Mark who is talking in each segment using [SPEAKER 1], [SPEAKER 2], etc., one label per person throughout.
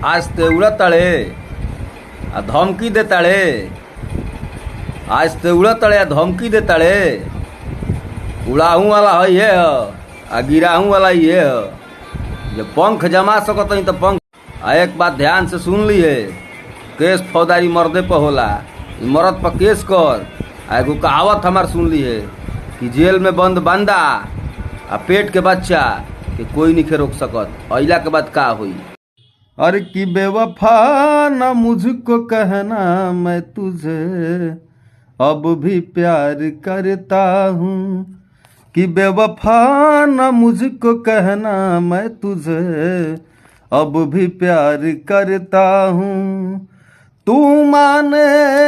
[SPEAKER 1] आज ते उड़ताड़े आ धमकी देताड़े। आज ते उड़ताड़े आ धमकी देताड़े। उड़ाहू वाला है ये आ गिराहू वाला ये है। जब पंख जमा सकत नहीं तो पंख। आ एक बात ध्यान से सुन ली है, केस फौजदारी मर्दे पर होला। मर्द पर केस कर। आ एगो कहावत हमार सुन ली है कि जेल में बंद बंदा आ पेट के बच्चा कि कोई नहीं खे रोक सकत। अइला के बाद का हुई। अरे कि बेवफा ना मुझको कहना मैं तुझे अब भी प्यार करता हूँ। कि बेवफा ना मुझको कहना मैं तुझे अब भी प्यार करता हूँ। तू माने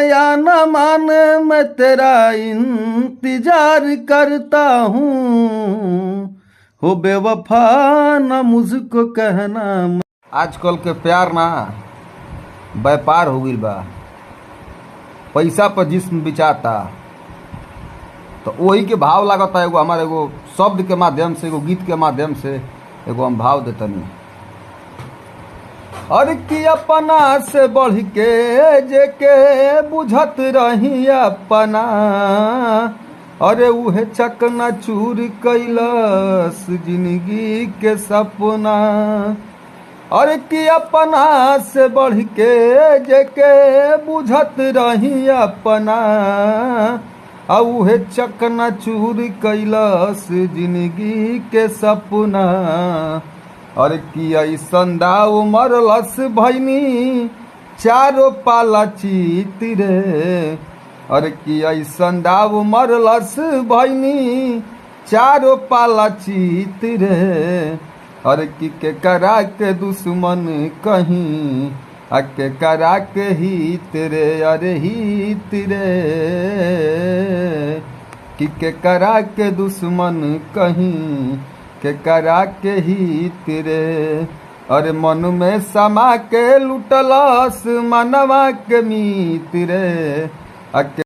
[SPEAKER 1] या न माने मैं तेरा इंतजार करता हूँ। हो बेवफा ना मुझको कहना। आजकल के प्यार ना व्यापार हो गइल बा। पैसा पर जिस्म बिचाता तो वही के भाव लागता। एगो हमारे एगो शब्द के माध्यम से, एगो गीत के माध्यम से एगो हम भाव देतनी। और कि अपना से बढ़ के जेके बुझत रही अपना, अरे उहे चकना चूर कैलस जिंदगी के सपना। और कि अपना से बढ़ के जेके बुझत रही अपना, आ उहे चकना चूर कैलस जिंदगी के सपना। और कि ऐसन दाव मरलस भैनी चारो पाला चीत रे। और कि ऐसन दाव मरलस भैनी चारो पाला चीत रे। और कि के करा के दुश्मन कहीं आ के करा के हित रे। अरे हित रे कि के करा के दुश्मन कहीं के करा के हित रे। अरे मन में समा के लुटलस मनवा के मीत रे।